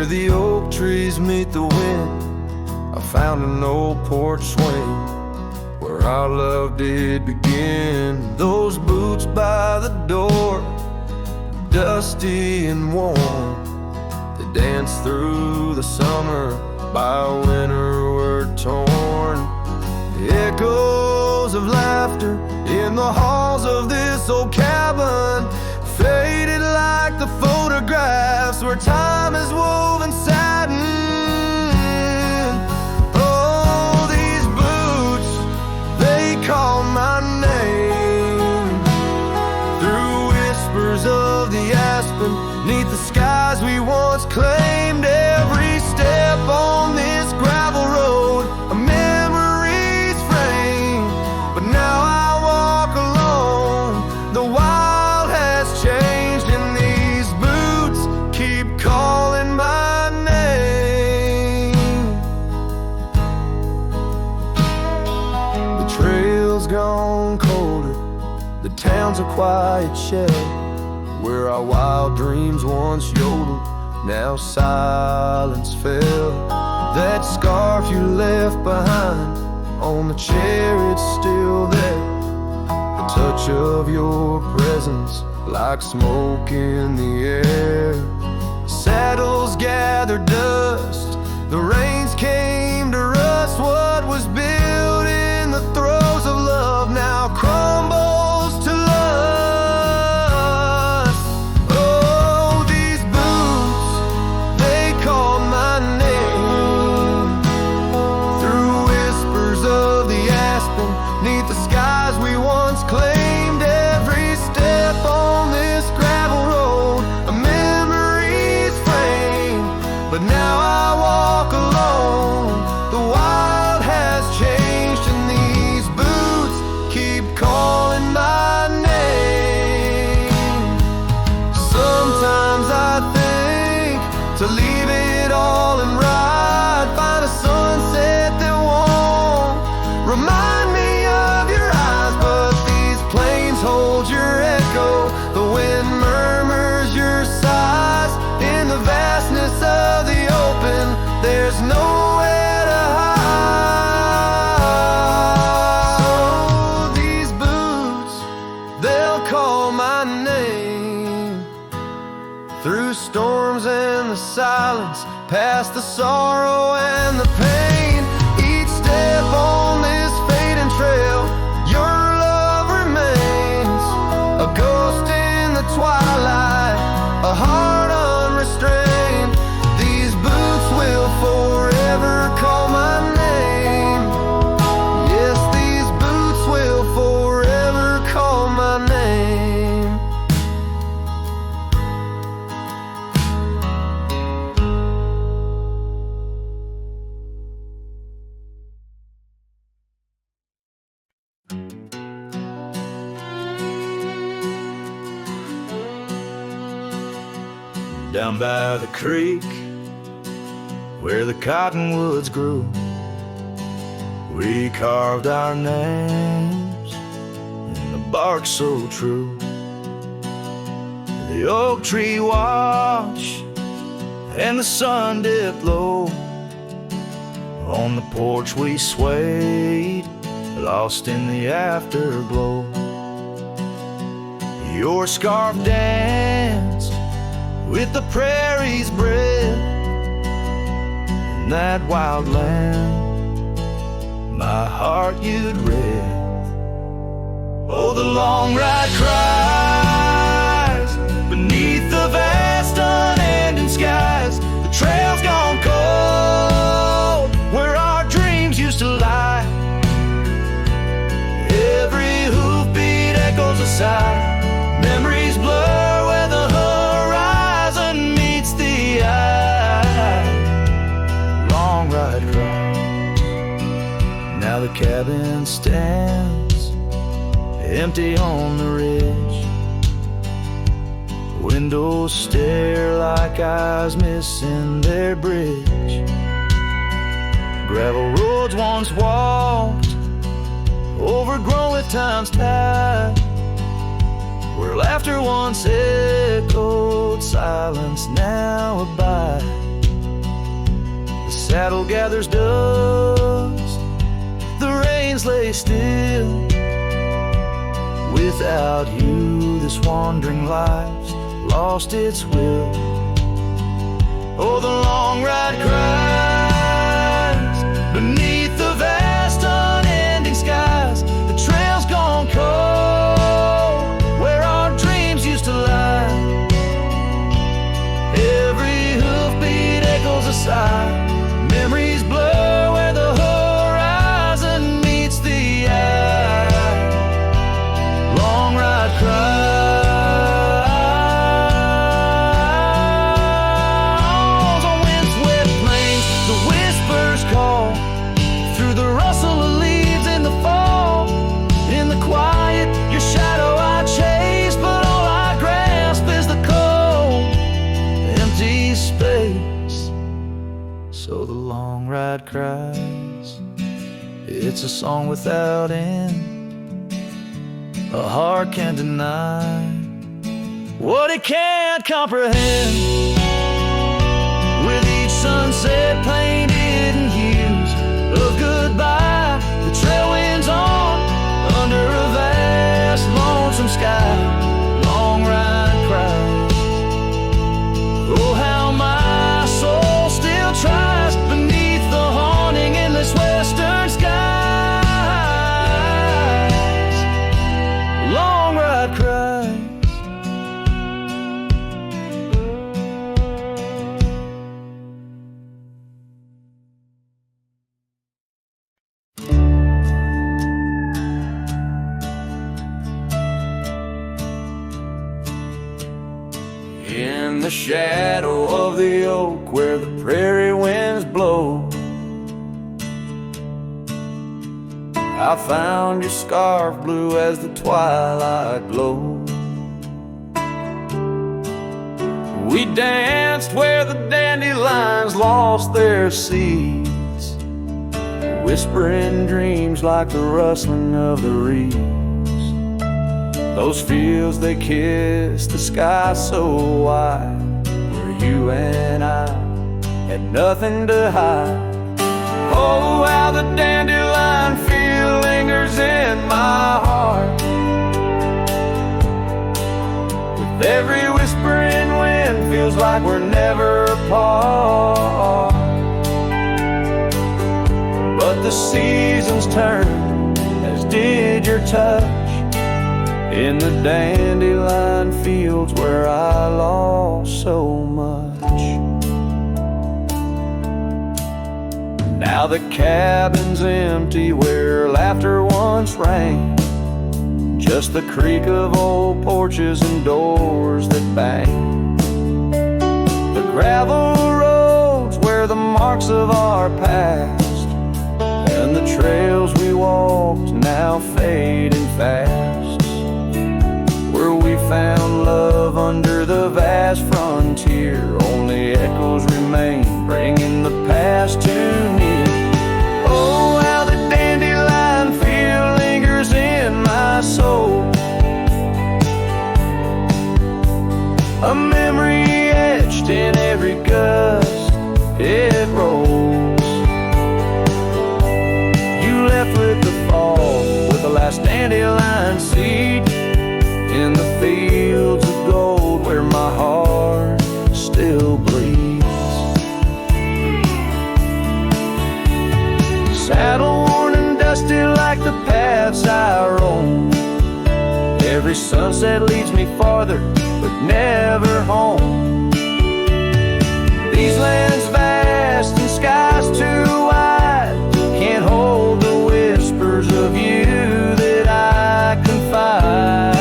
the oak trees meet the wind, I found an old porch swing where our love did begin. Those boots by the door, dusty and warm, they danced through the summer, by winter were torn. The echoes of laughter in the halls of this old cabin faded like the photographs where time is woven satin. Oh, these boots, they call my name through whispers of the aspen, neath the skies we once claimed. Every step on this gravel road, a memory's frame, but now I walk alone. The wild has changed and these boots keep calling my name. The trail's gone colder, the town's a quiet shell where our wild dreams once yodeled, now silence fell. That scarf you left behind on the chair, it's still there. The touch of your presence like smoke in the air. Saddles gather dust, the rains came to rust. What was built in the throes of love now crumbles to lust. Oh, these boots, they call my name through whispers of the aspen, neath the skies we once claimed. Every step on this gravel road, a memory's frame, but now I walk alone. The wild has changed and these boots keep calling my name. Sometimes I think to leave it all and ride, find a sunset that won't remind me of your eyes, but these plains hold your echo, the wind murmurs your sighs. In the vastness of the open, there's nowhere to hide. So these boots, they'll call my name through storms and the silence, past the sorrow and the pain. Each step on this fading trail, your love remains a ghost in the twilight, a heart unrestrained. These boots will forever call my name. Yes, these boots will forever call my name. Down by the creek where the cottonwoods grew, we carved our names in the bark so true. The oak tree watch and the sun dipped low. On the porch we swayed, lost in the afterglow. Your scarf danced with the prairie's breath. In that wild land, my heart you'd read. Oh, the long ride cries beneath the vast unending skies. The trail's gone cold where our dreams used to lie. Every hoofbeat echoes a sigh. Memories blur where the horizon meets the eye. Long ride cries. Now the cabin stands empty on the ridge. Windows stare like eyes missing their bridge. Gravel roads once walked, overgrown with time's tide. Where laughter once echoed, silence now abides. The saddle gathers dust, the reins lay still. Without you, this wandering life's lost its will. Oh, the long ride cries beneath the vast unending skies. The trail's gone cold where our dreams used to lie. Every hoofbeat echoes a sigh. Memories blur where the horizon meets the eye. Long ride cries on windswept plains. The whispers call through the rustle of leaves in the fall. In the quiet, your shadow I chase, but all I grasp is the cold, empty space. So the long ride cries. It's a song without end. A heart can't deny what it can't comprehend. With each sunset painted in hues of goodbye, the trail winds on under a vast lonesome sky. Long ride cries. Oh, how my soul still tries beneath the haunting endless western skies. Long ride cries. In the shadow of the oak where the prairie winds blow, I found your scarf blue as the twilight glowed. We danced where the dandelions lost their seeds, whispering dreams like the rustling of the reeds. Those fields, they kissed the sky so wide, where you and I had nothing to hide. Oh, how the dandelion feel lingers in my heart. With every whispering wind, feels like we're never apart. But the seasons turned, as did your touch, in the dandelion fields where I lost so much. Now the cabin's empty where laughter once rang, just the creak of old porches and doors that bang. The gravel roads where the marks of our past, and the trails we walked now fading fast. Where we found love under the vast frontier, only echoes remain, bringing the past too near. Oh, how the dandelion feel lingers in my soul, a memory etched in every gust it rolls. You left with the fall, with the last dandelion seed, in the fields of gold where my heart still bleeds. Saddle worn and dusty like the paths I roam, every sunset leads me farther but never home. These lands vast and skies too wide can't hold the whispers of you that I confide.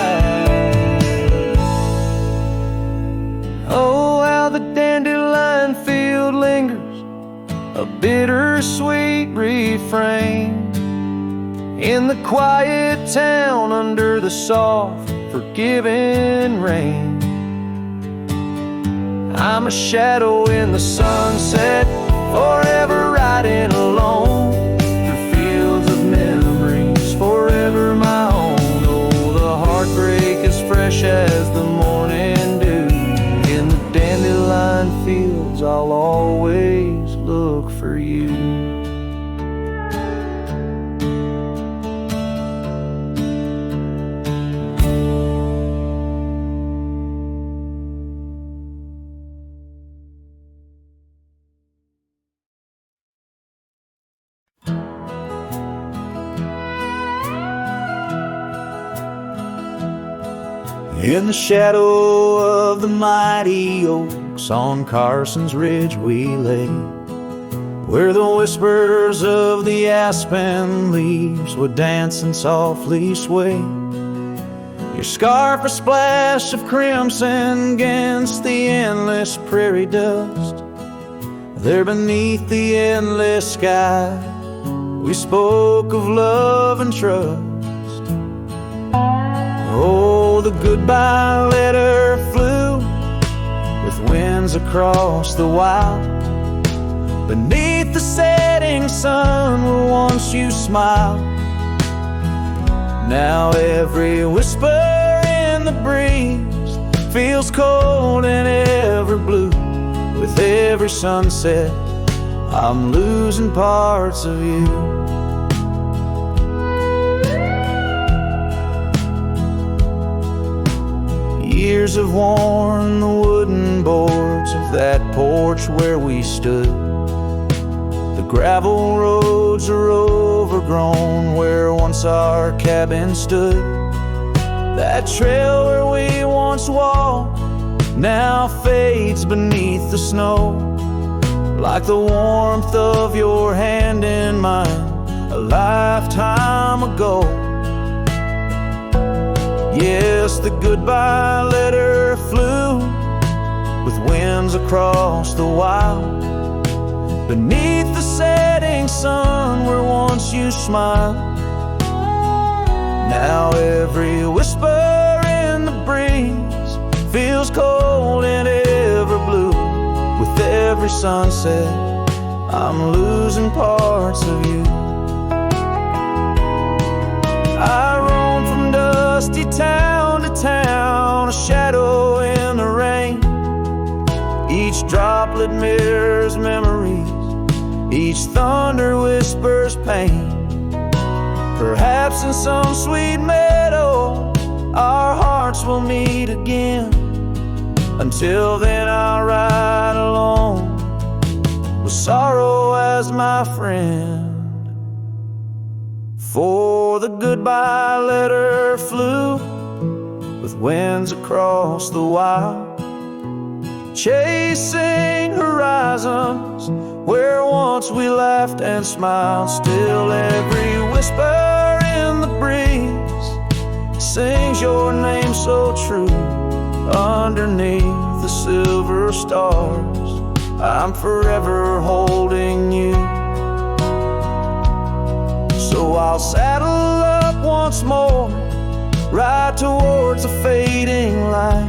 Oh, how the dandelion field lingers, a bittersweet refrain, in the quiet town under the soft, forgiving rain. I'm a shadow in the sunset, forever riding alone, through fields of memories, forever my own. Oh, the heartbreak is fresh as the morning dew, in the dandelion fields I'll always look for for you. In the shadow of the mighty oaks on Carson's Ridge we lay, where the whispers of the aspen leaves would dance and softly sway. Your scarf a splash of crimson against the endless prairie dust. There beneath the endless sky we spoke of love and trust. Oh, the goodbye letter flew with winds across the wild. Beneath the setting sun where once you smiled. Now every whisper in the breeze feels cold and ever blue. With every sunset I'm losing parts of you. Years have worn the wooden boards of that porch where we stood. The gravel roads are overgrown where once our cabin stood. That trail where we once walked now fades beneath the snow, like the warmth of your hand in mine a lifetime ago. Yes, the goodbye letter flew with winds across the wild. Beneath the setting sun where once you smiled. Now every whisper in the breeze feels cold and ever blue. With every sunset I'm losing parts of you. I roam from dusty town to town, a shadow in the rain. Each droplet mirrors memories, each thunder whispers pain. Perhaps in some sweet meadow our hearts will meet again. Until then I'll ride alone with sorrow as my friend. For the goodbye letter flew with winds across the wild, chasing horizons where once we laughed and smiled. Still every whisper in the breeze sings your name so true. Underneath the silver stars I'm forever holding you. So I'll saddle up once more, ride towards a fading light,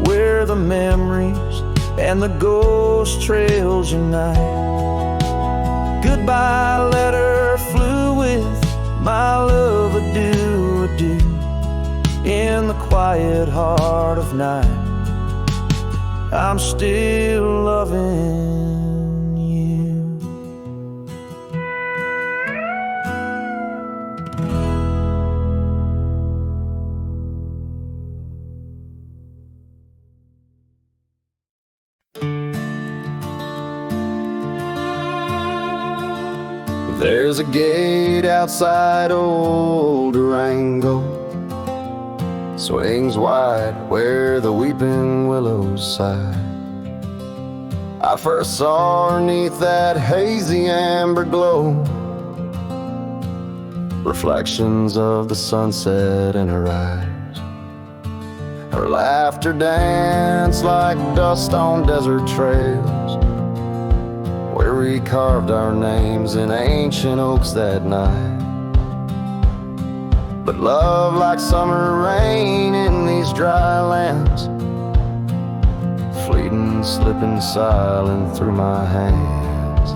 where the memories and the ghost trails unite. Goodbye letter flew with my love, adieu, adieu. In the quiet heart of night I'm still loving you. There's a gate outside old Durango, swings wide where the weeping willows sigh. I first saw her 'neath that hazy amber glow, reflections of the sunset in her eyes. Her laughter danced like dust on desert trails, where we carved our names in ancient oaks that night. But love, like summer rain in these dry lands, fleeting, slipping silent through my hands.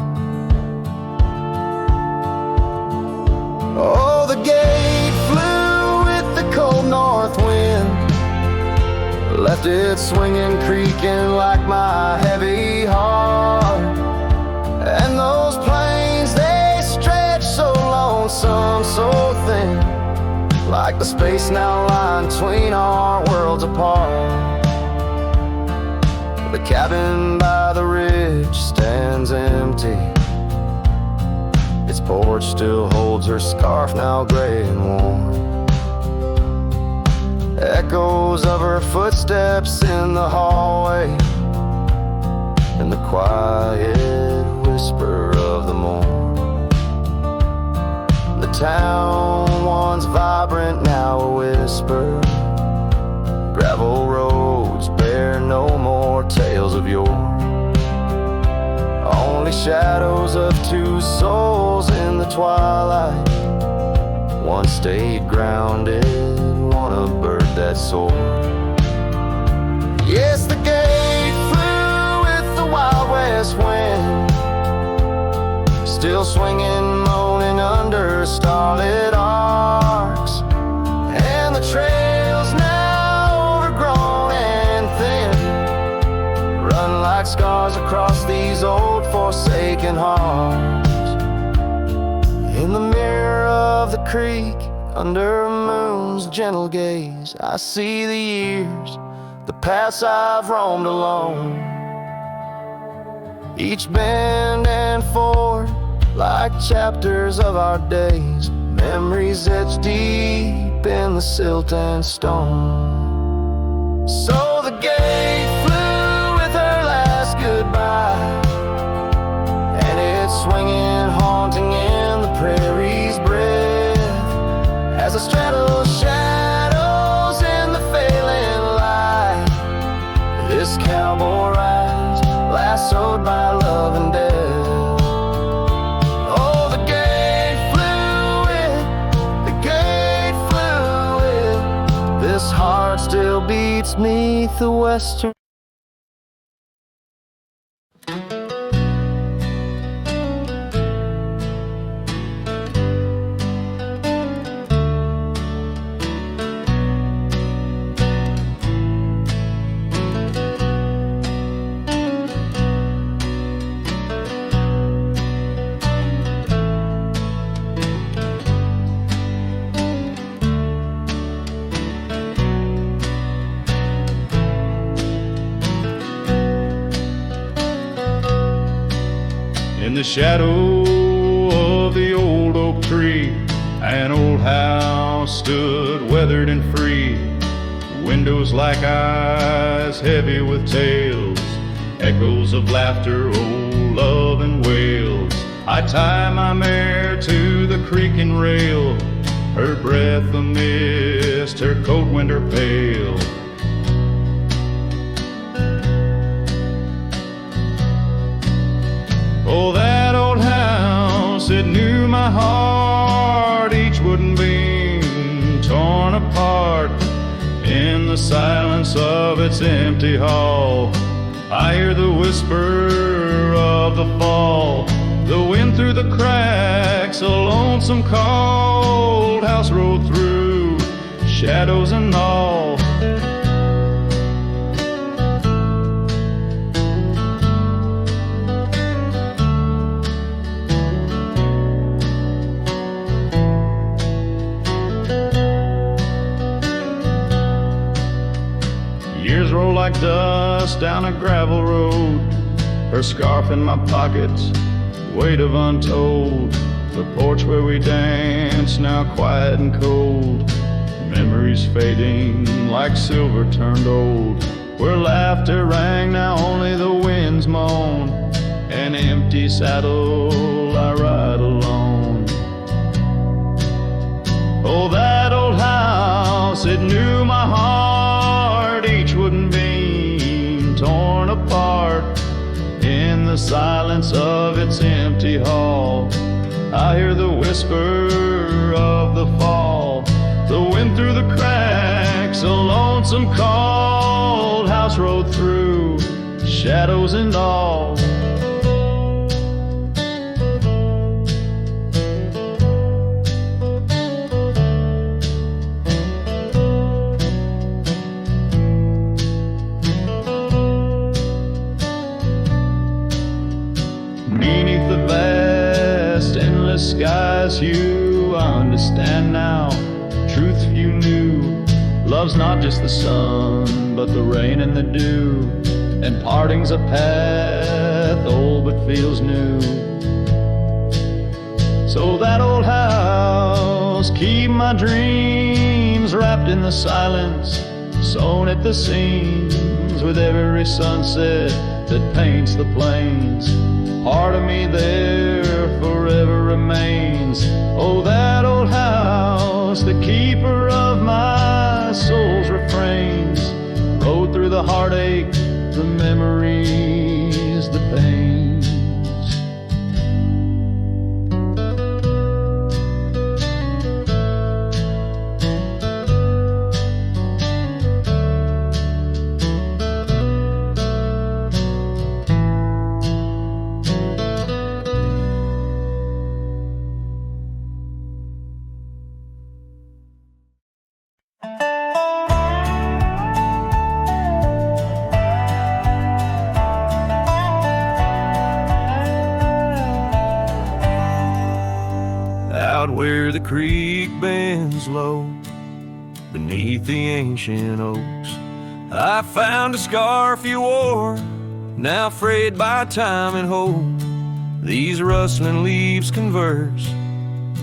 Oh, the gate flew with the cold north wind, left it swinging, creaking like my heavy heart. And those The space now lying between our worlds apart. The cabin by the ridge stands empty. Its porch still holds her scarf, now gray and warm. Echoes of her footsteps in the hallway, and the quiet whisper of the morn. The town, once vibrant, now a whisper. Gravel roads bear no more tales of yore. Only shadows of two souls in the twilight. One stayed grounded, one a bird that soared. Yes, the gate flew with the Wild West wind, still swinging, moaning under starlit arcs. And the trails now overgrown and thin run like scars across these old forsaken hearts. In the mirror of the creek, under a moon's gentle gaze, I see the years, the paths I've roamed alone. Each bend and ford, like chapters of our days, memories etched deep in the silt and stone. So the gate flew with her last goodbye, and it's swinging, haunting in the prairie's breath, as I straddle shadows in the failing light. This cowboy rides, lassoed by love and death. This heart still beats neath the western. In the shadow of the old oak tree, an old house stood weathered and free. Windows like eyes, heavy with tales, echoes of laughter, old love and wails. I tie my mare to the creaking rail, her breath a mist, her coat winter pale. Oh, that old house, it knew my heart, each wooden beam torn apart. In the silence of its empty hall, I hear the whisper of the fall. The wind through the cracks, a lonesome cold house rolled through, shadows and all. Years roll like dust down a gravel road, her scarf in my pocket, weight of untold. The porch where we danced, now quiet and cold. Memories fading like silver turned old. Where laughter rang, now only the winds moan. An empty saddle, I ride alone. Oh, that old house, it knew my heart, each wooden beam torn apart. In the silence of its empty hall, I hear the whisper of the fall. The wind through the cracks, a lonesome cold house rode through, shadows and all. Beneath the vast, endless skies, you understand now. Truth few Love's not just the sun, but the rain and the dew, and parting's a path old but feels new. So that old house, keep my dreams wrapped in the silence, sewn at the seams with every sunset that paints the plains. Part of me there forever remains. Oh, that old house, the keeper of my soul's refrains, rode through the heartache, the memories, the pains. Out where the creek bends low, beneath the ancient oaks, I found a scarf you wore, now frayed by time and hope. These rustling leaves converse,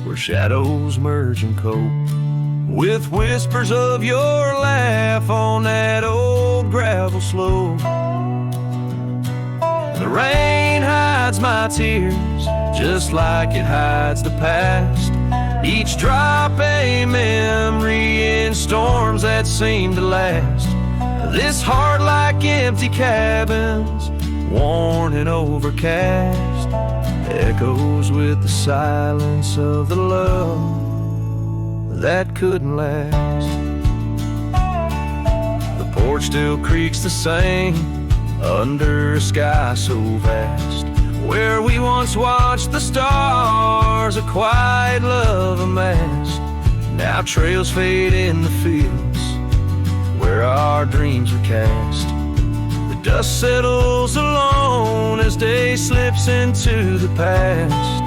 where shadows merge and cope, with whispers of your laugh on that old gravel slope. The rain hides my tears, just like it hides the past. Each drop a memory in storms that seem to last. This heart like empty cabins, worn and overcast, echoes with the silence of the love that couldn't last. The porch still creaks the same under a sky so vast, where we once watched the stars, a quiet love amassed. Now trails fade in the fields where our dreams were cast. The dust settles alone as day slips into the past.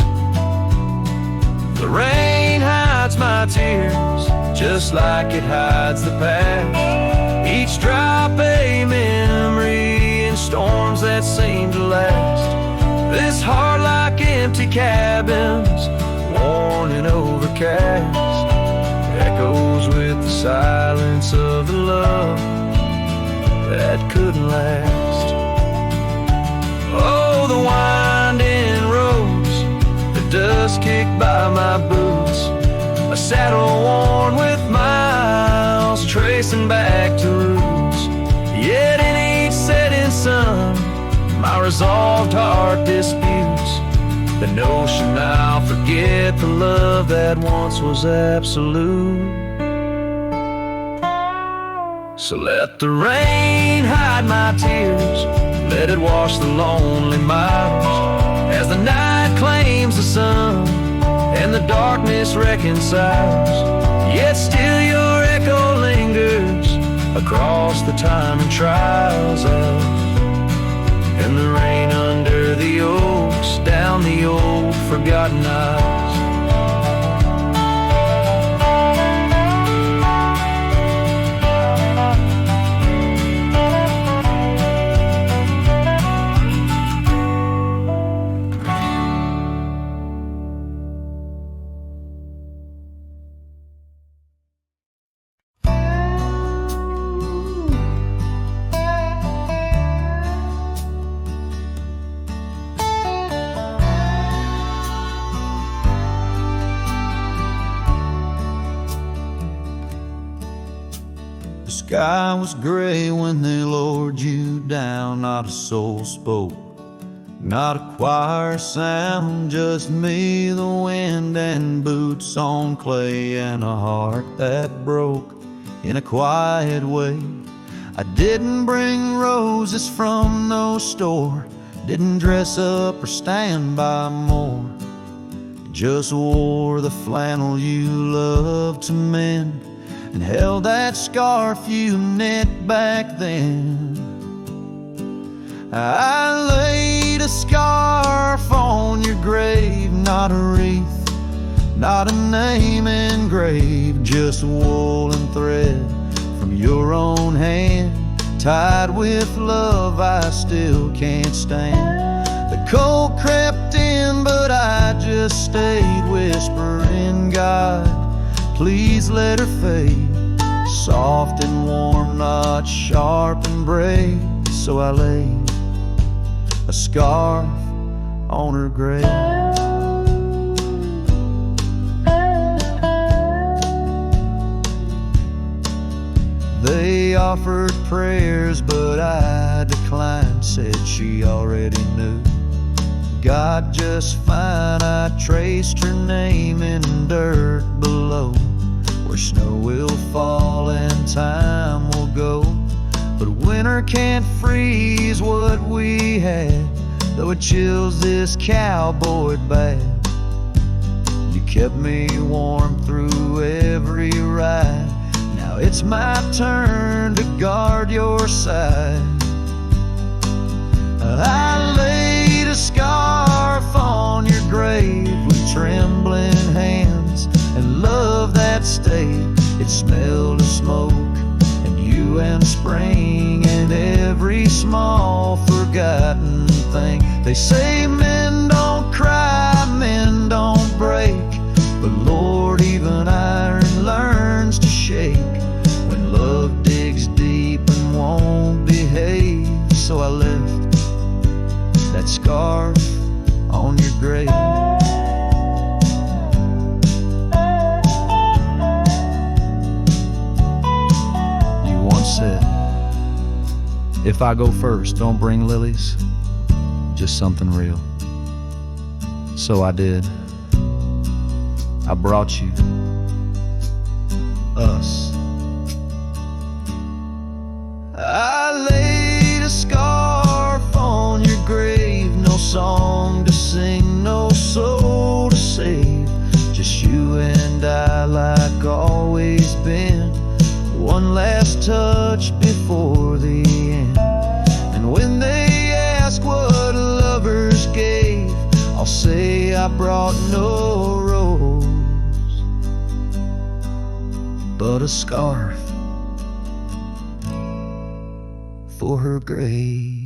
The rain hides my tears, just like it hides the past. Each drop a memory in storms that seem to last. This heart like empty cabins, worn and overcast, echoes with the silence of the love that couldn't last. Oh, the winding roads, the dust kicked by my boots, a saddle worn with miles, tracing back to roots. Yet in each setting sun, my resolved heart disputes the notion I'll forget the love that once was absolute. So let the rain hide my tears, let it wash the lonely miles, as the night claims the sun and the darkness reconciles. Yet still your echo lingers across the time and trials of, and the rain under the oaks, down the old forgotten aisles. The sky was gray when they lowered you down. Not a soul spoke, not a choir sound, just me, the wind, and boots on clay, and a heart that broke in a quiet way. I didn't bring roses from no store, didn't dress up or stand by more, just wore the flannel you loved to mend, and held that scarf you knit back then. I laid a scarf on your grave, not a wreath, not a name engraved, just wool and thread from your own hand, tied with love I still can't stand. The cold crept in, but I just stayed, whispering, God, please let her fade. Soft and warm, not sharp and brave. So I laid a scarf on her grave. They offered prayers, but I declined, said she already knew. God just fine, I traced her name in dirt below, where snow will fall and time will go. But winter can't freeze what we had, though it chills this cowboy bad. You kept me warm through every ride. Now it's my turn to guard your side. I laid a scarf on your grave with trembling hands and love that stayed. It smelled of smoke and you and spring and every small forgotten thing. They say men don't cry, men don't break, but Lord, even iron learns to shake when love digs deep and won't behave. So I left that scarf on your grave. You once said, if I go first, don't bring lilies, just something real. So I did. I brought you us. I laid a scarf on your grave, no song to sing, no soul to save, just you and I like always been. One last touch before the end. And when they ask what lovers gave, I'll say I brought no rose, but a scarf for her grave.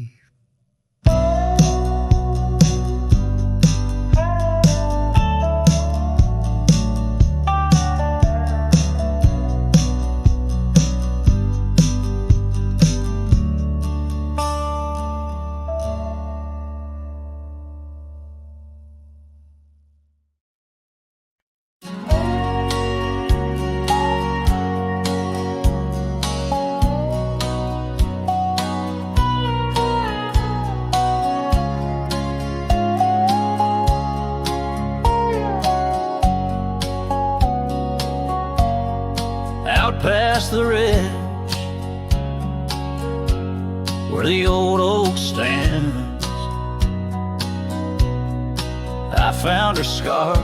Past the ridge where the old oak stands, I found her scarf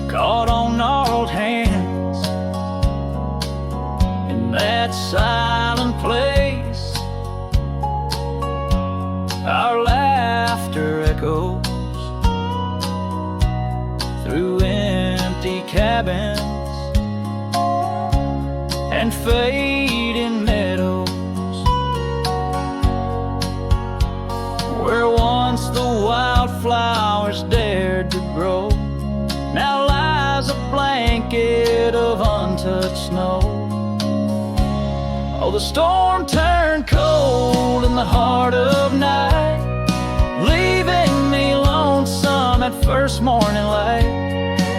caught on gnarled hands in that silent place. Our laughter echoes through empty cabins and fading meadows, where once the wildflowers dared to grow, now lies a blanket of untouched snow. Oh, the storm turned cold in the heart of night, leaving me lonesome at first morning light.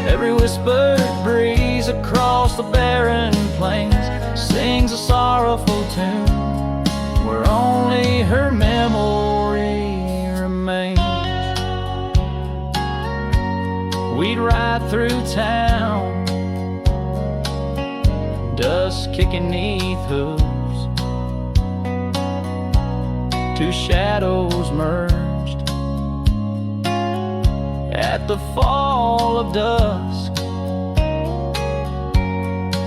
Every whispered breeze across the barren plains sings a sorrowful tune, where only her memory remains. We'd ride through town, dust kicking 'neath hooves, two shadows merged at the fall of dusk.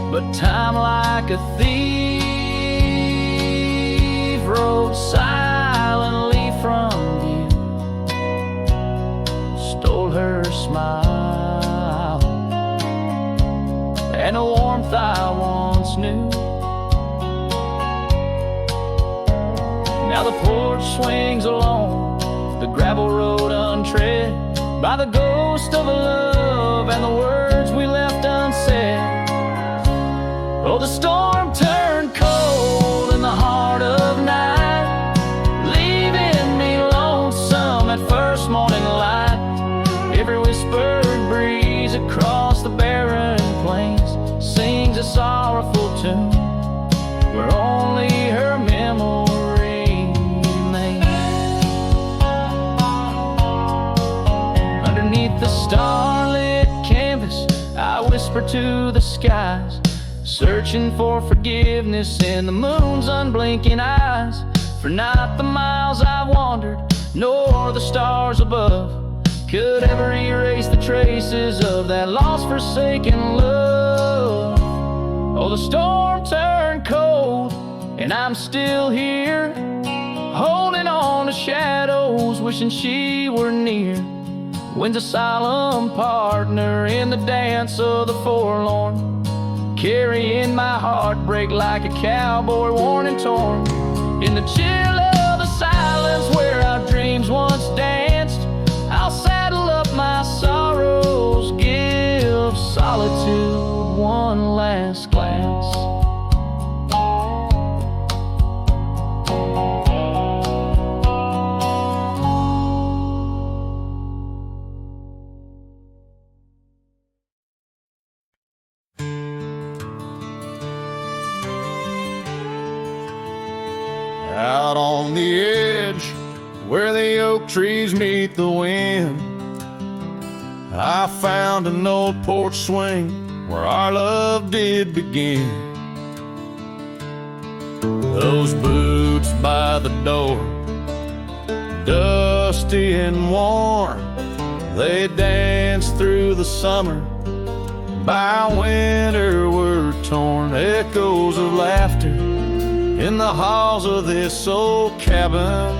But time like a thief rode silently from view, stole her smile and a warmth I while the porch swings along the gravel road untread by the ghost of a love and the words we left unsaid. Oh, the storm turned cold in the heart of night, leaving me lonesome at first morning light. Every whispered breeze across the barren plains sings a sorrowful tune where only her memory remains. Underneath the starlit canvas, I whisper to the skies, searching for forgiveness in the moon's unblinking eyes. For not the miles I've wandered, nor the stars above could ever erase the traces of that lost, forsaken love. Oh, the storm turned cold, and I'm still here, holding on to shadows, wishing she were near. Wind's a solemn partner in the dance of the forlorn, carrying my heartbreak like a cowboy worn and torn. In the chill of the silence where our dreams once danced, I'll saddle up my sorrows, give solitude one last glance. Out on the edge where the oak trees meet the wind, I found an old porch swing where our love did begin. Those boots by the door, dusty and worn, they danced through the summer, by winter were torn. Echoes of laughter in the halls of this old cabin,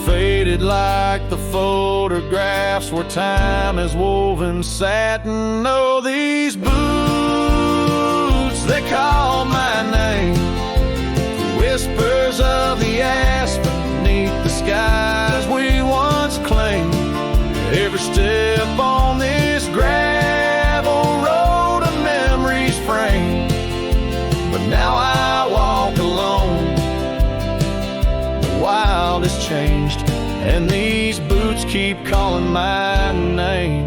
faded like the photographs where time has woven satin. Oh, these boots, they call my name, whispers of the aspen beneath the skies we once claimed. Every step on this gravel road a memory's frame, but now I walk alone. The wild has changed, and these boots keep calling my name.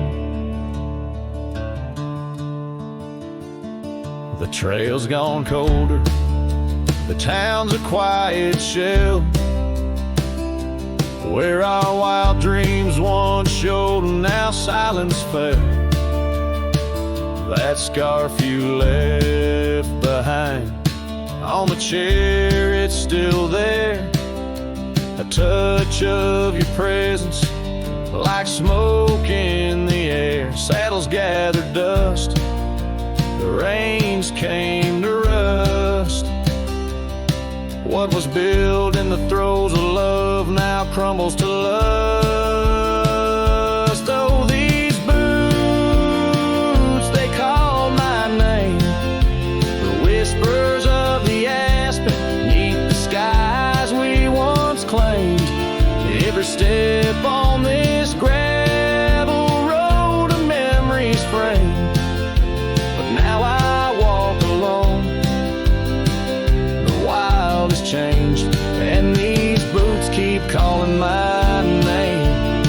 The trail's gone colder, the town's a quiet shell, where our wild dreams once showed, and now silence fell. That scarf you left behind on the chair, it's still there. A touch of your presence like smoke in the air. Saddles gathered dust, the reins came to rust. What was built in the throes of love now crumbles to lust. Oh, these boots, they call my name, the whispers of the aspen beneath the skies we once claimed. Every step on this gravel road a memory's frame, but now I walk alone. The wild has changed, and these boots keep calling my name.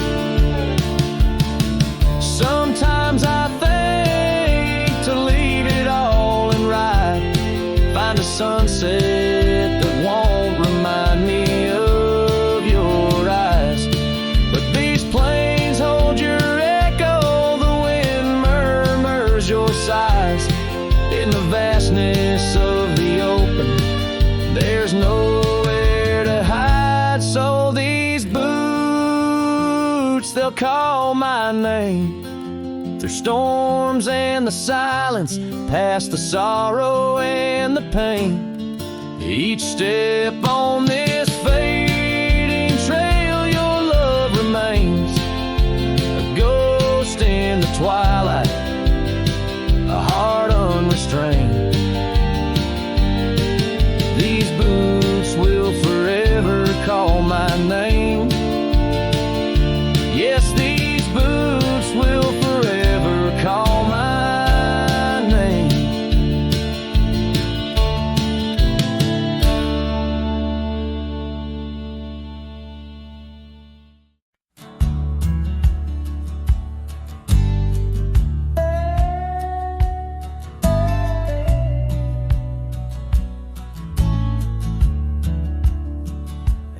Sometimes I think to leave it all and ride, find a sunset that won't remind me of your eyes. But these plains hold your echo, the wind murmurs your sighs. In the vastness of the open, there's nowhere to hide. So these boots, they'll call my name through storms and the silence, past the sorrow and the pain. Each step on this fading trail, your love remains a ghost in the twilight, a heart unrestrained. These boots my name. Yes, these boots will forever call my name.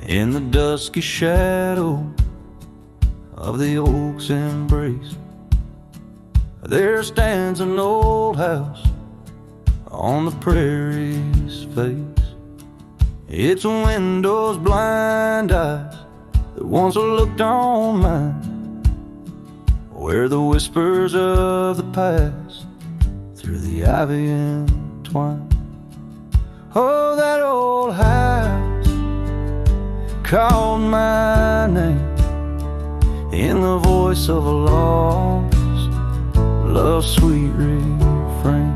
In the dusky shadow of the oak's embrace, there stands an old house on the prairie's face. Its windows blind eyes that once looked on mine, where the whispers of the past through the ivy entwine. Oh, that old house called my name in the voice of a lost love's sweet refrain.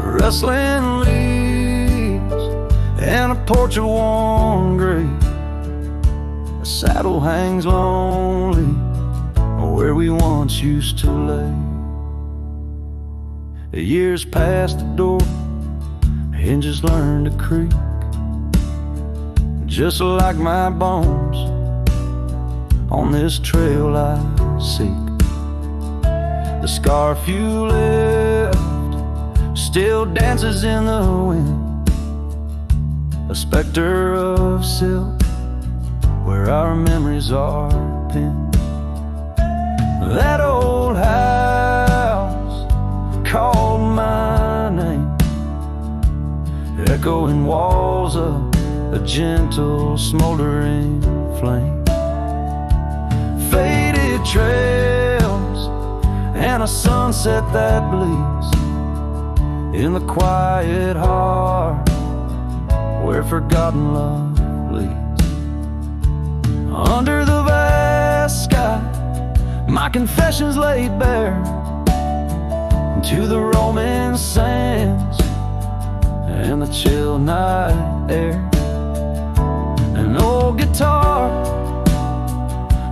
Rustling leaves and a porch of worn gray, a saddle hangs lonely where we once used to lay. The years past the door, hinges learn to creak, just like my bones on this trail I seek. The scarf you left still dances in the wind, a specter of silk where our memories are pinned. That old house called my name, echoing walls of a gentle smoldering flame. Faded trails and a sunset that bleeds in the quiet heart where forgotten love leads. Under the vast sky, my confessions laid bare to the roaming sands and the chill night air. An old guitar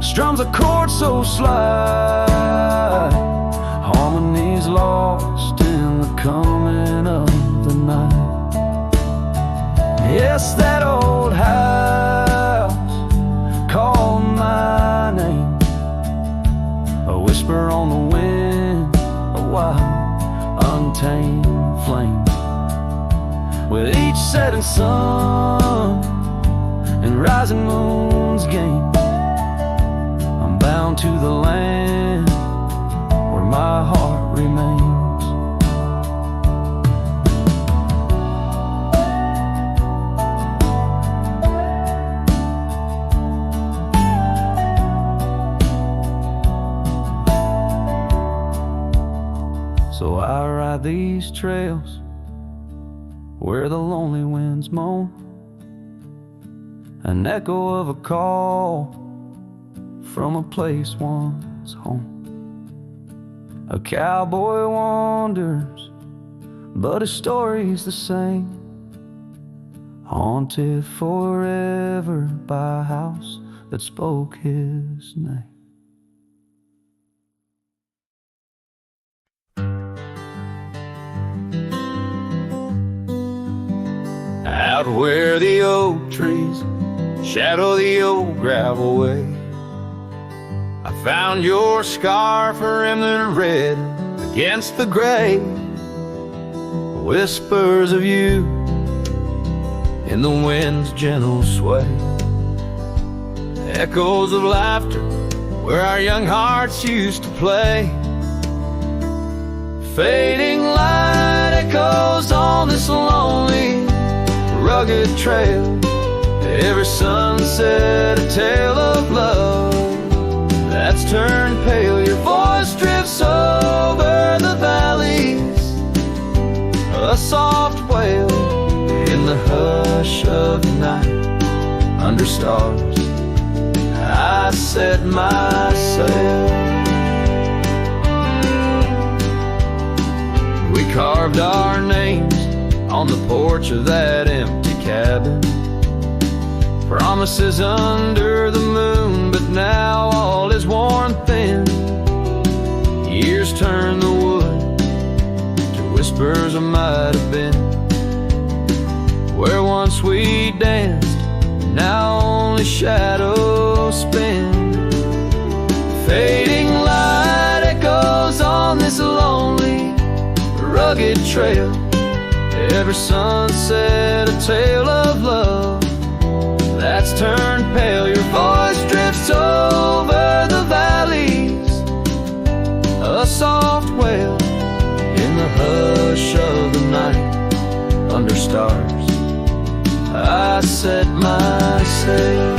strums a chord so slight, harmonies lost in the coming of the night. Yes, that old house called my name, a whisper on the wind, a wild, untamed flame. With each setting sun and rising moon's game, I'm bound to the land where my heart remains. So I ride these trails where the lonely winds moan, an echo of a call from a place once home. A cowboy wanders, but his story's the same, haunted forever by a house that spoke his name. Out where the oak trees shadow the old gravel way, I found your scarf rimmed in red against the gray. Whispers of you in the wind's gentle sway, echoes of laughter where our young hearts used to play. Fading light echoes on this lonely, rugged trail. Every sunset a tale of love that's turned pale. Your voice drifts over the valleys, a soft wail in the hush of the night. Under stars I set my sail. We carved our names on the porch of that empty cabin, Promises under the moon, but now all is worn thin. Years turn the wood to whispers of might have been. Where once we danced, now only shadows spin. Fading light echoes on this lonely, rugged trail. Every sunset a tale of love that's turned pale. Your voice drifts over the valleys, a soft wail in the hush of the night. Under stars I set my sail.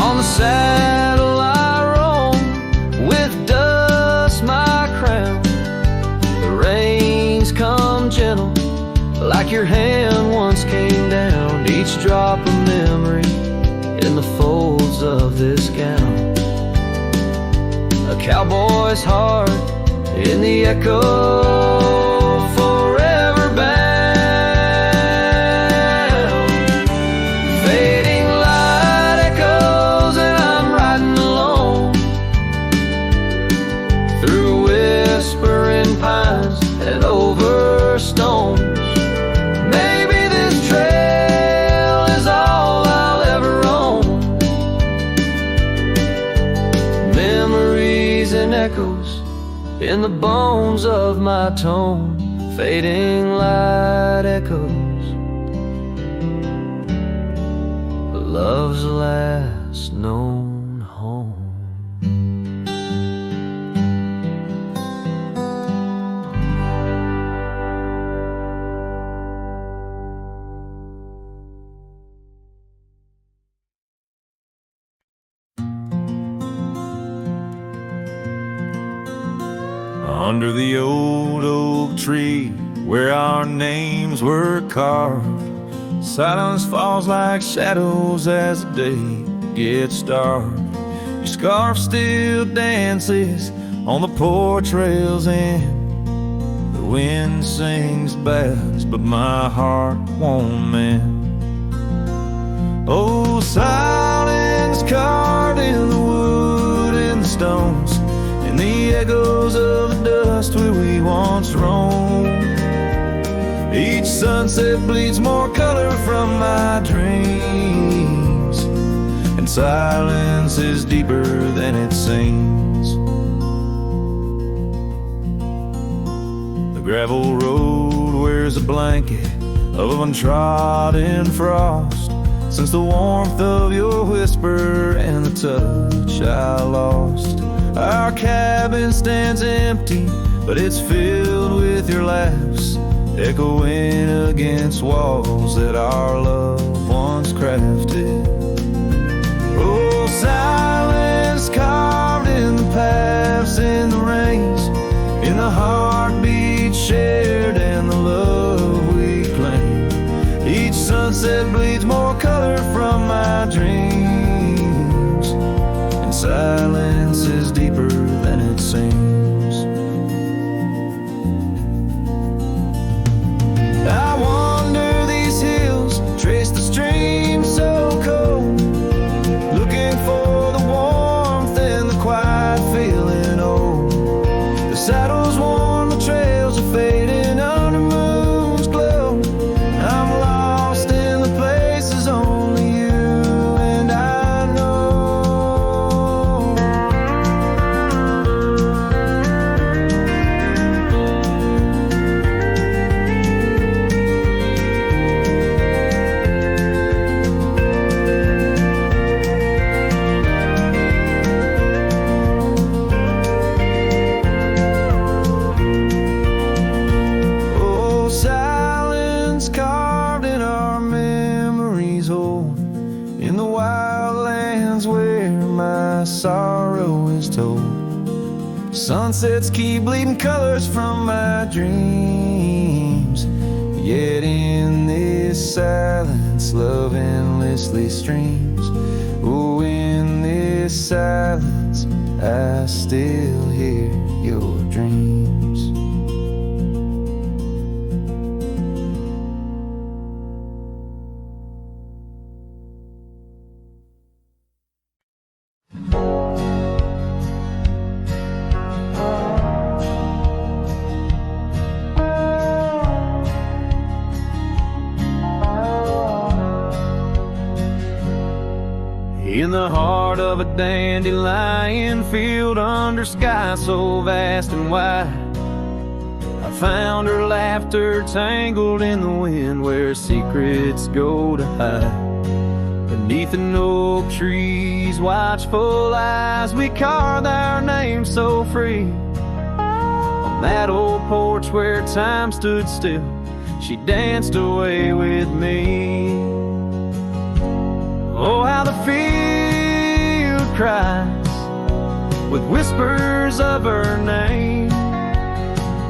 On the saddle I roam, with dust my crown. The reins come gentle, like your hand once came down. Each drop a memory in the folds of this gown. A cowboy's heart in the echo, forever bound. Fading light echoes and I'm riding alone through whispering pines and over stones. Maybe this trail is all I'll ever own. Memories and echoes in the bones of my tone. Fading light echoes, love's last known home. Under the old oak tree where our names were carved, silence falls like shadows as the day gets dark. Your scarf still dances on the porch rails and the wind sings bass, but my heart won't mend. Oh, silence carved in the wood and the stones, and the echoes of the dust where we once roamed. Each sunset bleeds more color from my dreams, and silence is deeper than it seems. The gravel road wears a blanket of untrodden frost, since the warmth of your whisper and the touch I lost. Our cabin stands empty, but it's filled with your laughs, echoing against walls that our love once crafted. Oh, silence carved in the paths, in the rains, in the heartbeat shared and the love we claim. Each sunset bleeds more color from my dreams, and silence is deeper than it seems. I wander these hills, trace the stream so cold, looking for the warmth and the quiet feeling old. The saddle's worn, the trails are fading under moon's glow. I'm lost in the places only you and I know. Oh, silence carved in our memories old, in the wild lands where my sorrow is told. Sunsets keep bleeding colors from my dreams, yet in this silence love endlessly streams. Oh, in this silence I still hear your dreams. In the heart of a dandelion field under sky so vast and wide, I found her laughter tangled in the wind where secrets go to hide. Beneath an oak tree's watchful eyes, we carved our names so free. On that old porch where time stood still, she danced away with me. Oh, how the field cries with whispers of her name.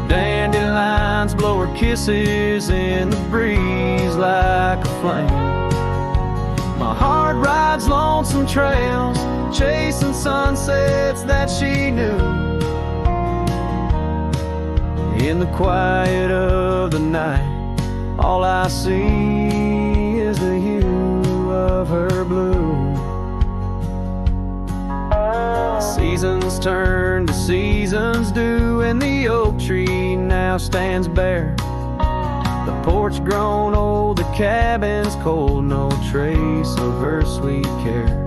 Dandelions blow her kisses in the breeze like a flame. My heart rides lonesome trails, chasing sunsets that she knew. In the quiet of the night, all I see is the hue of her blue. Seasons turn to seasons do, and the oak tree now stands bare. The porch grown old, the cabin's cold, no trace of her sweet care.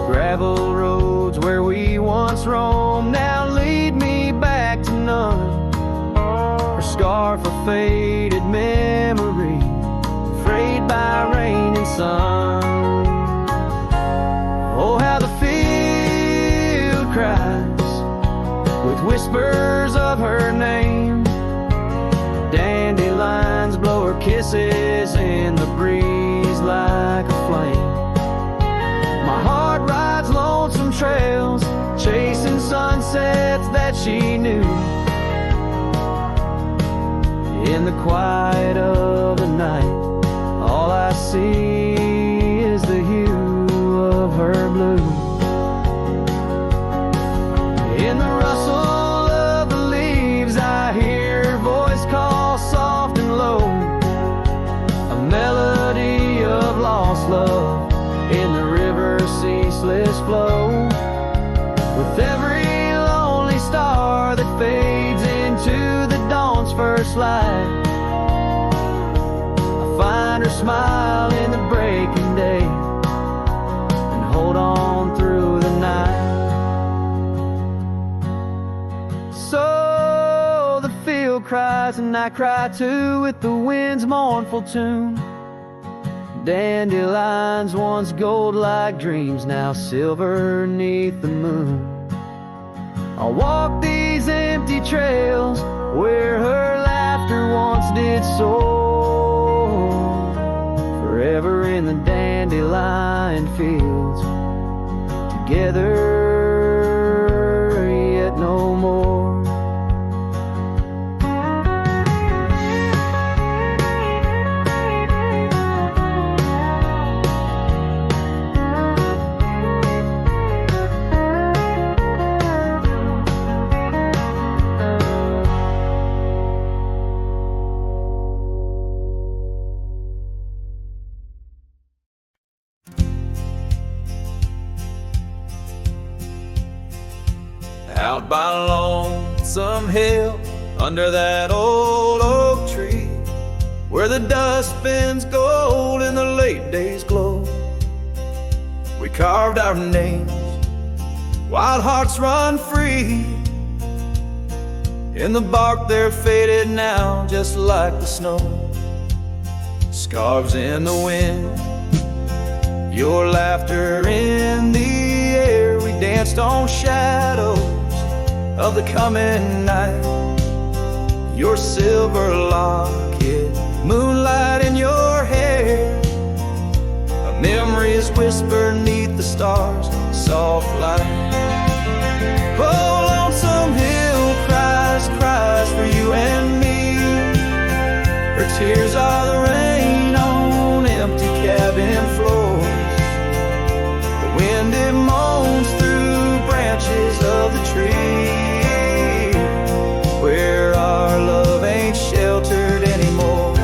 Gravel roads where we once roamed now lead me back to none. Her scarf a faded memory, frayed by rain and sun. Oh, how the field cries with whispers of her name. Dandelions blow her kisses in the breeze like a flame. My heart rides lonesome trails, chasing sunsets that she knew. In the quiet of the night, all I see is the hue of her blue. In the rustle of the leaves, I hear her voice call soft and low, a melody of lost love in the river's ceaseless flow. With every lonely star that fades into the dawn's first light, I find her smile in the breaking day and hold on through the night. So the field cries and I cry too with the wind's mournful tune. Dandelions once gold like dreams, now silver neath the moon. I'll walk these empty trails where her laughter once did soar. Forever in the dandelion fields, together yet no more. Out by Lonesome Hill, under that old oak tree, where the dust bends gold in the late day's glow, we carved our names, wild hearts run free. In the bark they're faded now, just like the snow. Scarves in the wind, your laughter in the air. We danced on shadows of the coming night. Your silver locket, moonlight in your hair. A memory is whispered neath the stars, soft light. Oh, Lonesome Hill cries, cries for you and me. Her tears are the rain on empty cabin floors. The wind, it moans through branches of the tree, where our love ain't sheltered anymore.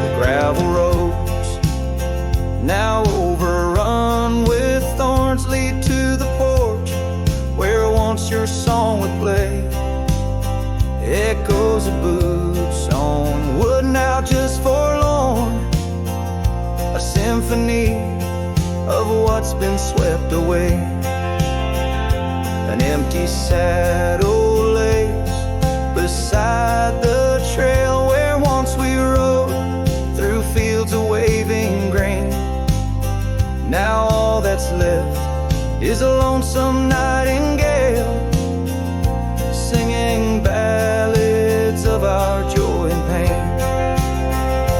The gravel roads, now overrun with thorns, lead to the porch where once your song would play. Echoes of boots on wood, now just forlorn. been swept away. An empty saddle lays beside the trail where once we rode through fields of waving grain. Now all that's left is a lonesome nightingale singing ballads of our joy and pain.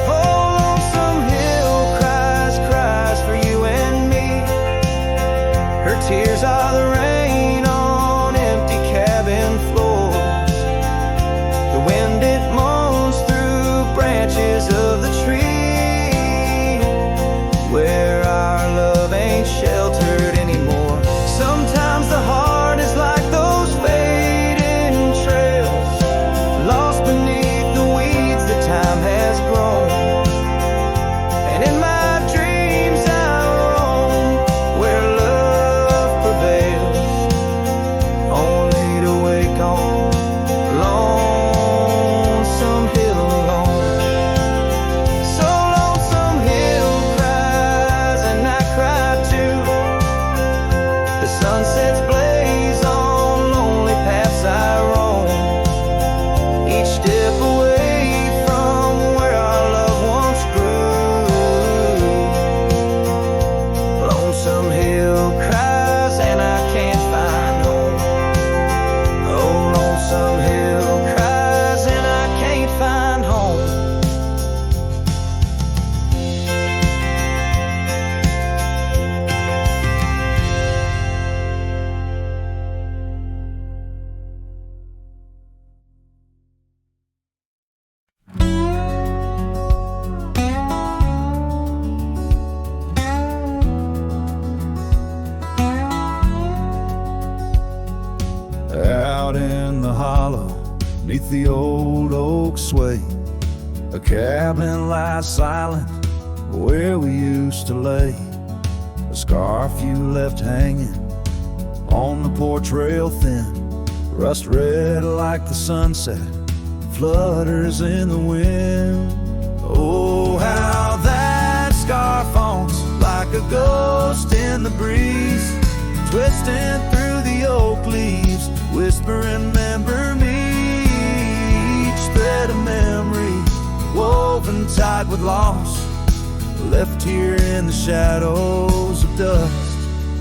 Oh, lonesome hill cries, cries for you and me. Her tears are the rain on empty cabin floors. The wind, it moans through branches of the tree where our love ain't sheltered anymore. Sometimes the heart is like those fading trails, lost beneath the weeds that time has grown. And in my dreams I roam where love prevails, only to wake on lonesome hill alone. So lonesome hill cries and I cry too. The sunsets blaze on lonely paths I roam, each step away from where our love once grew. Lonesome hill cries and I can't find home. Oh, lonesome hill cries and I can't find home. Out in the hollow, neath the old oak sway, a cabin lies silent where we used to lay. A scarf you left hanging on the porch rail thin, rust red like the sunset, flutters in the wind. Oh, how that scarf haunts like a ghost in the breeze, twisting through the oak leaves, whispering, remember me. Each thread of memory woven tight with loss, left here in the shadows of dust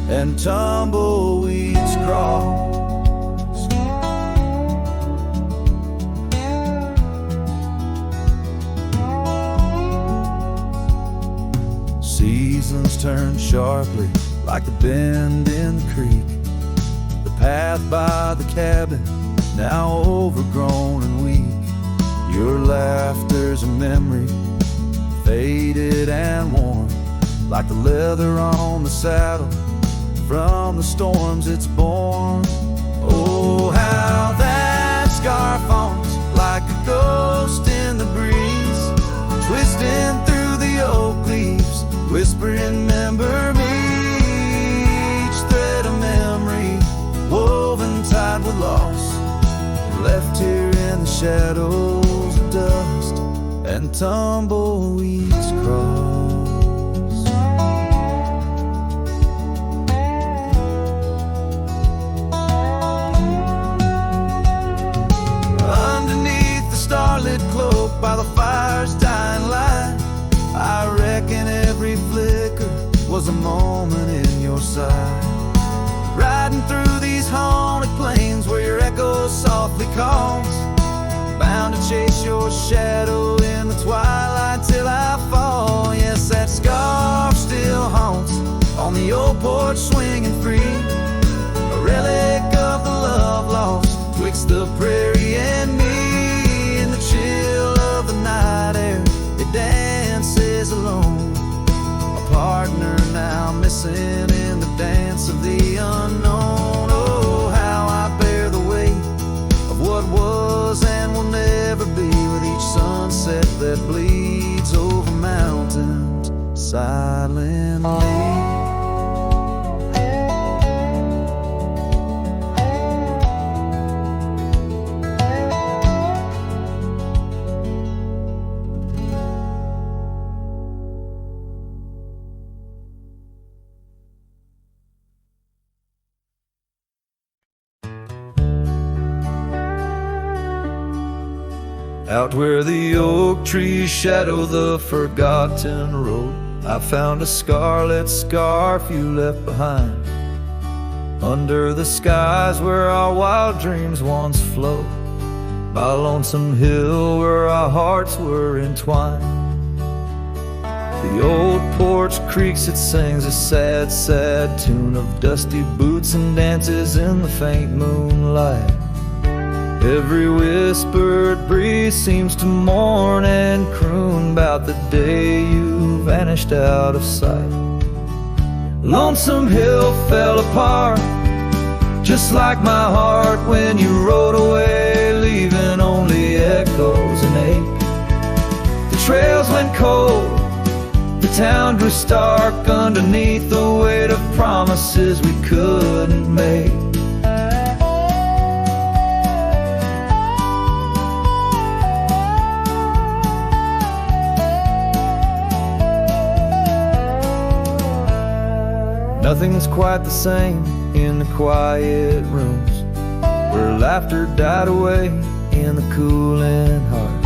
and tumbleweeds cross. Seasons turn sharply like the bend in the creek. The path by the cabin, now overgrown and weak. Your laughter's a memory, faded and worn, like the leather on the saddle from the storms it's born. Oh, how that scarf haunts like a ghost in the breeze, twisting through the oak leaves, whispering, remember me. Each thread of memory woven tight with loss, left here in the shadows of dust and tumbleweeds cross. Underneath the starlit cloak by the fire's dying light, I reckon every flicker was a moment in your sight. Riding through these haunted plains where your echo softly calls, bound to chase your shadow in the twilight till I fall. Yes, that scarf still haunts on the old porch swinging free, a relic of the love lost twixt the prairie and me. In the chill of the night air, it dances alone, a partner now missing in the dance of the unknown. Oh, how I bear the weight of what was and will never be, with each sunset that bleeds over mountains silently. Out where the oak trees shadow the forgotten road, I found a scarlet scarf you left behind. Under the skies where our wild dreams once flowed, by a lonesome hill where our hearts were entwined. The old porch creaks, it sings a sad, sad tune of dusty boots and dances in the faint moonlight. Every whispered breeze seems to mourn and croon about the day you vanished out of sight. Lonesome Hill fell apart, just like my heart when you rode away, leaving only echoes and ache. The trails went cold, the town grew stark underneath the weight of promises we couldn't make. Nothing's quite the same in the quiet rooms where laughter died away in the cooling heart.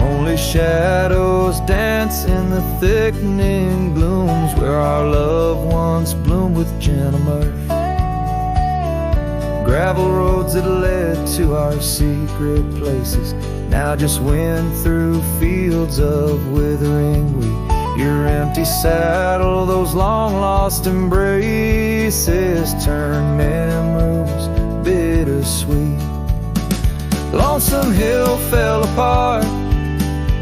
Only shadows dance in the thickening glooms where our love once bloomed with gentle mirth. Gravel roads that led to our secret places now just wind through fields of withering wheat. Your empty saddle, those long-lost embraces turn memories bittersweet. Lonesome Hill fell apart,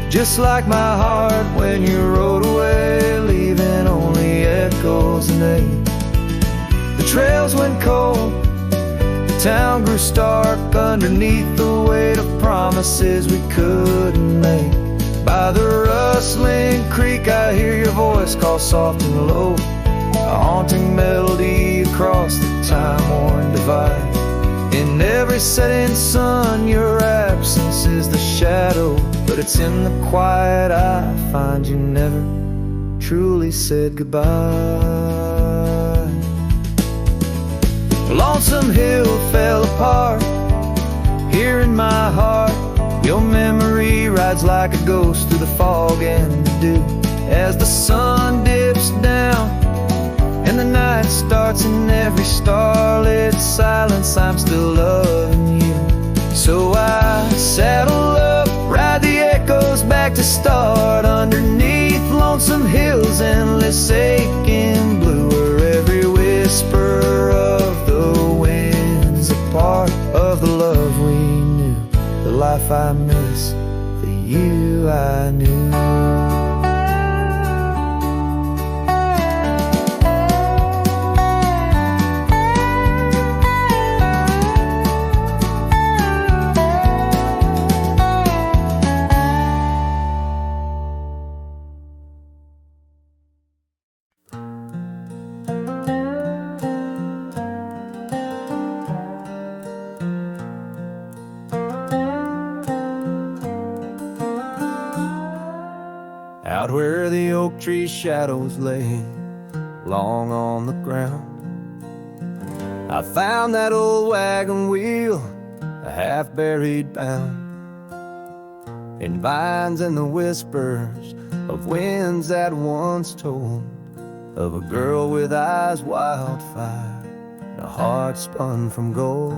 just like my heart when you rode away, leaving only echoes and ache. The trails went cold, the town grew stark underneath the weight of promises we couldn't make. By the rustling creek I hear your voice call soft and low, a haunting melody across the time-worn divide. In every setting sun your absence is the shadow, but it's in the quiet I find you never truly said goodbye. Lonesome Hill fell apart, here in my heart your memory rides like a ghost through the fog and the dew. As the sun dips down and the night starts, in every starlit silence I'm still loving you. So I saddle up, ride the echoes back to start, underneath Lonesome Hill's endless aching blue, where every whisper of the wind's a part of the love we knew, the life I miss, the you I knew. Out where the oak tree shadows lay long on the ground, I found that old wagon wheel, a half-buried bound, in vines and the whispers of winds that once told of a girl with eyes wildfire and a heart spun from gold.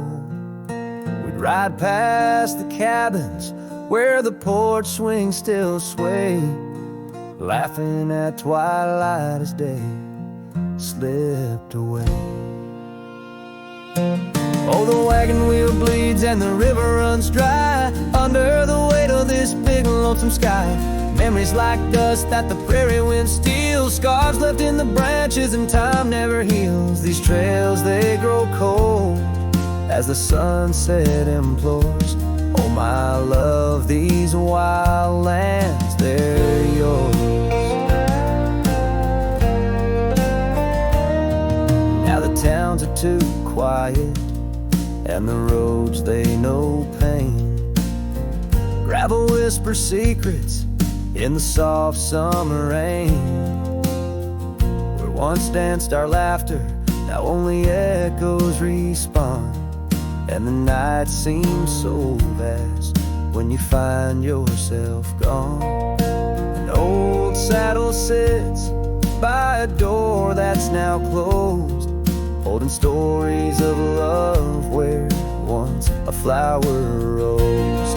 We'd ride past the cabins where the porch swings still sway, laughing at twilight as day slipped away. Oh, the wagon wheel bleeds and the river runs dry under the weight of this big lonesome sky. Memories like dust that the prairie wind steals, scars left in the branches and time never heals. These trails, they grow cold as the sunset implores. Oh, my love, these wild lands, they're yours. Now the towns are too quiet and the roads, they know pain. Gravel whisper secrets in the soft summer rain. Where once danced our laughter, now only echoes respond, and the night seems so vast when you find yourself gone. An old saddle sits by a door that's now closed, holding stories of love where once a flower rose.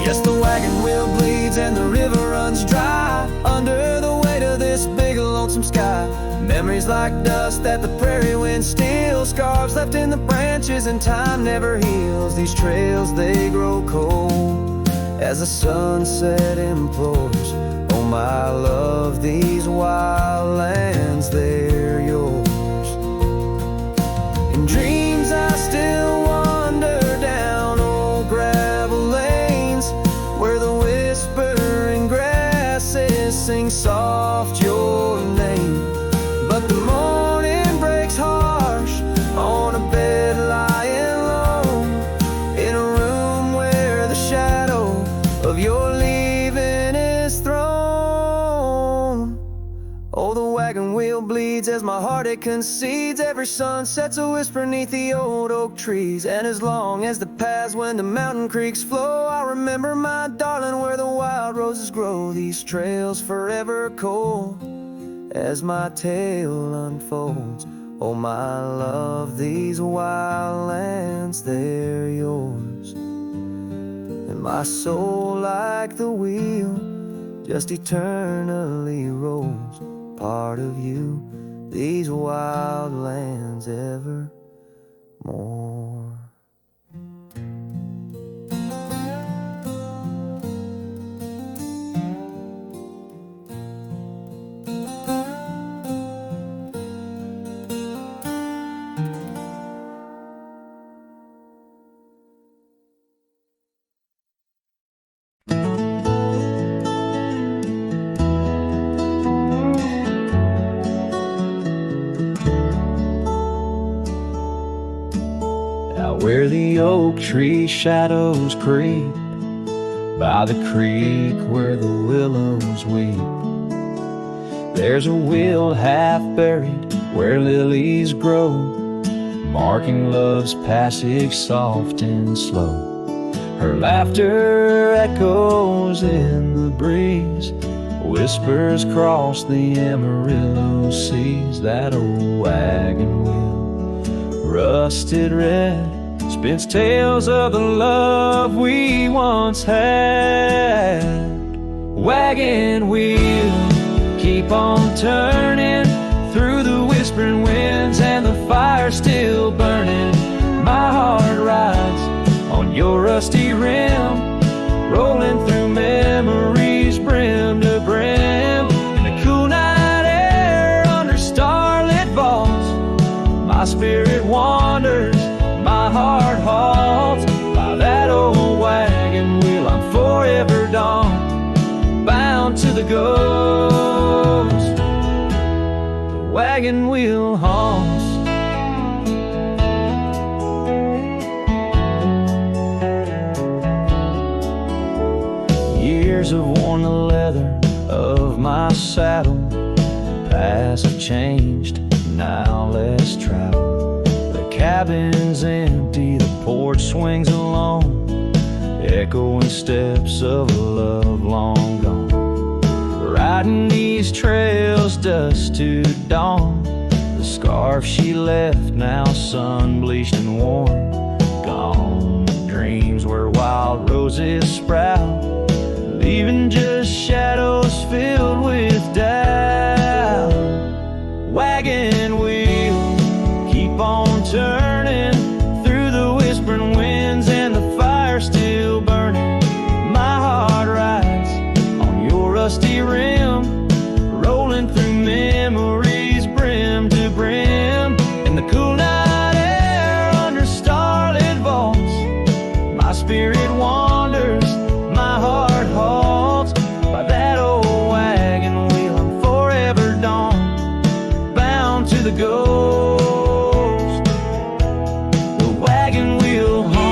Yes, the wagon wheel bleeds and the river runs dry under the weight of this big lonesome sky. Memories like dust that the prairie wind steals, scars left in the branches and time never heals. These trails, they grow cold as the sunset implores. Oh my love, these wild lands, they're yours. In dreams I still wander down old gravel lanes where the whispering grasses sing soft your name. But the morning breaks harsh on a bed lying lone in a room where the shadow of your leaving is thrown. Oh, the wagon wheel bleeds as my heart it concedes. Every sunset's a whisper beneath the old oak trees. And as long as the paths when the mountain creeks flow, I'll remember my darling where the wild roses grow. These trails forever cold as my tale unfolds. Oh my love, these wild lands, they're yours. And my soul like the wheel just eternally rolls, part of you, these wild lands evermore. Where the oak tree shadows creep, by the creek where the willows weep, there's a wheel half buried where lilies grow, marking love's passage soft and slow. Her laughter echoes in the breeze, whispers cross the Amarillo seas. That old wagon wheel, rusted red, spins tales of the love we once had. Wagon wheel, keep on turning through the whispering winds and the fire still burning. My heart rides on your rusty rim, rolling through memories brim to brim. In the cool night air under starlit vaults, my spirit wanders, my heart halts. By that old wagon wheel I'm forever dawned, bound to the ghost. The wagon wheel haunts. Years have worn the leather of my saddle, paths have changed, now let's travel. The cabin's empty, the porch swings alone, echoing steps of a love long gone. Riding these trails dusk to dawn, the scarf she left now sun-bleached and worn. Gone the dreams where wild roses sprout, leaving just shadows filled with doubt. Wagon wheel, keep on turning through the whispering winds and the fire still burning. My heart rides on your rusty rim, rolling through memories brim to brim. In the cool night air under starlit vaults, my spirit wanders, my heart halts. By that old wagon wheel I'm forever dawned, bound to the ghost. The wagon wheel haunts.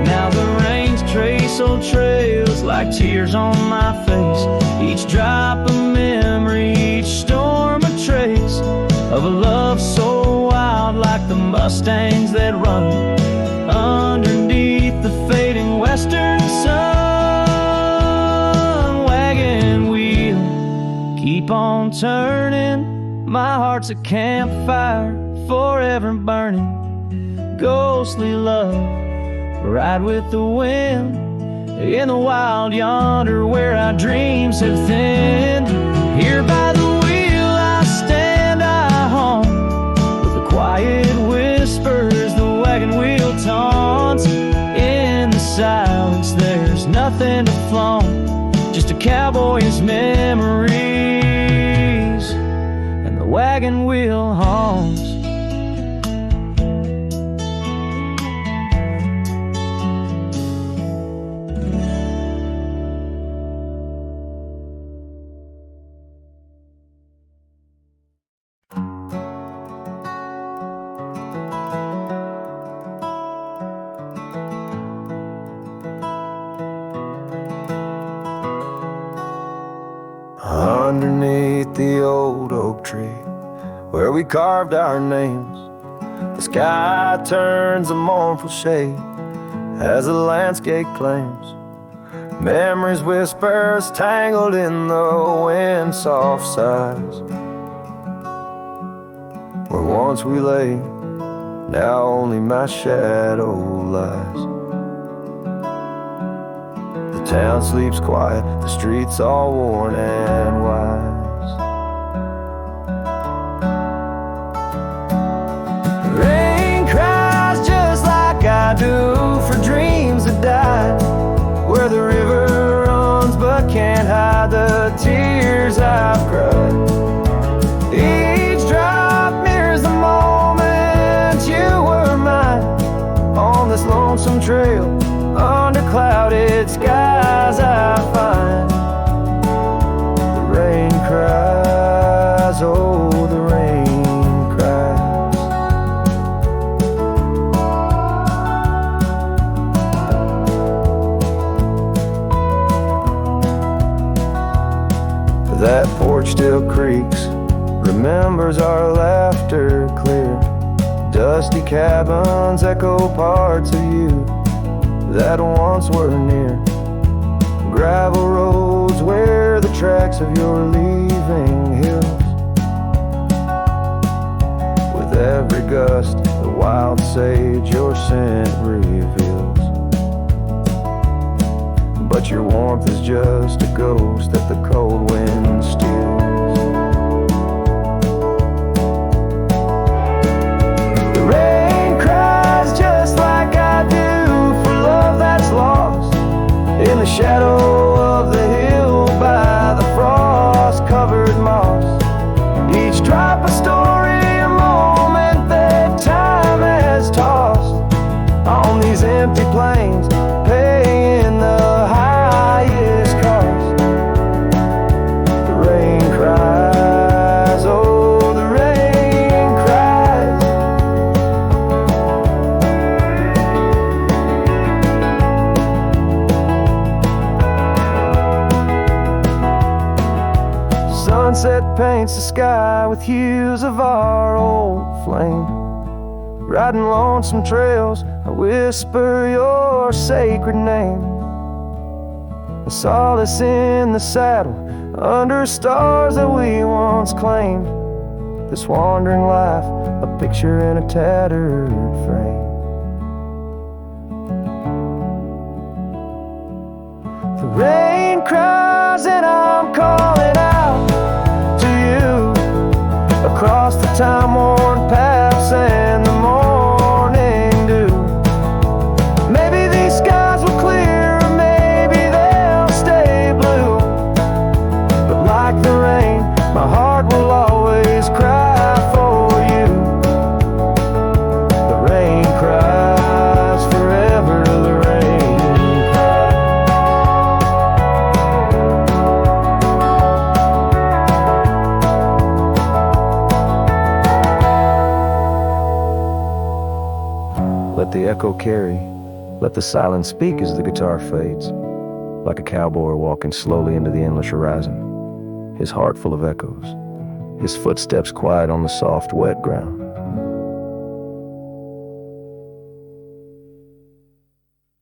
Now the rains trace these old trails like tears on my face. Each drop a memory, each storm a trace of a love so wild, like the Mustangs that run underneath the fading western sun. Wagon wheel, keep on turning. My heart's a campfire, forever burning. Ghostly love, ride with the wind. In the wild yonder where our dreams have thinned. Here by the wheel I stand, I hum with the quiet whispers the wagon wheel taunts. In the silence there's nothing to flaunt, just a cowboy's memories, and the wagon wheel haunts. 'Neath the old oak tree where we carved our names, the sky turns a mournful shade as the landscape claims. Memories whispers tangled in the wind, soft sighs. Where once we lay, now only my shadow lies. The town sleeps quiet, the streets all worn and wise. Rain cries just like I do for dreams that died, where the river runs but can't hide the tears I've cried. Each drop mirrors the moment you were mine, on this lonesome trail under clouded skies I find. The rain cries, oh the rain cries. That porch still creaks, remembers our laughter clear. Dusty cabins echo parts of you that once were near. Gravel roads where the tracks of your leaving hills. With every gust, the wild sage your scent reveals. But your warmth is just a ghost that the cold wind steals. The rain cries just like I do for love that's lost in the shadow of the hill by the frost-covered moss. Each drop a story, a moment that time has tossed on these empty plains, paying the highest cost. The rain cries, oh the rain cries. Sunset paints the sky with hues of our old flame. Riding lonesome trails, I whisper your sacred name. A solace in the saddle, under stars that we once claimed. This wandering life, a picture in a tattered frame. The rain cries and I'm calling out to you across the time-worn paths and the morning dew. Maybe these skies will clear, or maybe they'll stay blue. But like the rain, my heart will always cry for you. The rain cries forever, the rain cries. Let the echo carry Let the silence speak as the guitar fades, like a cowboy walking slowly into the endless horizon, his heart full of echoes, his footsteps quiet on the soft, wet ground.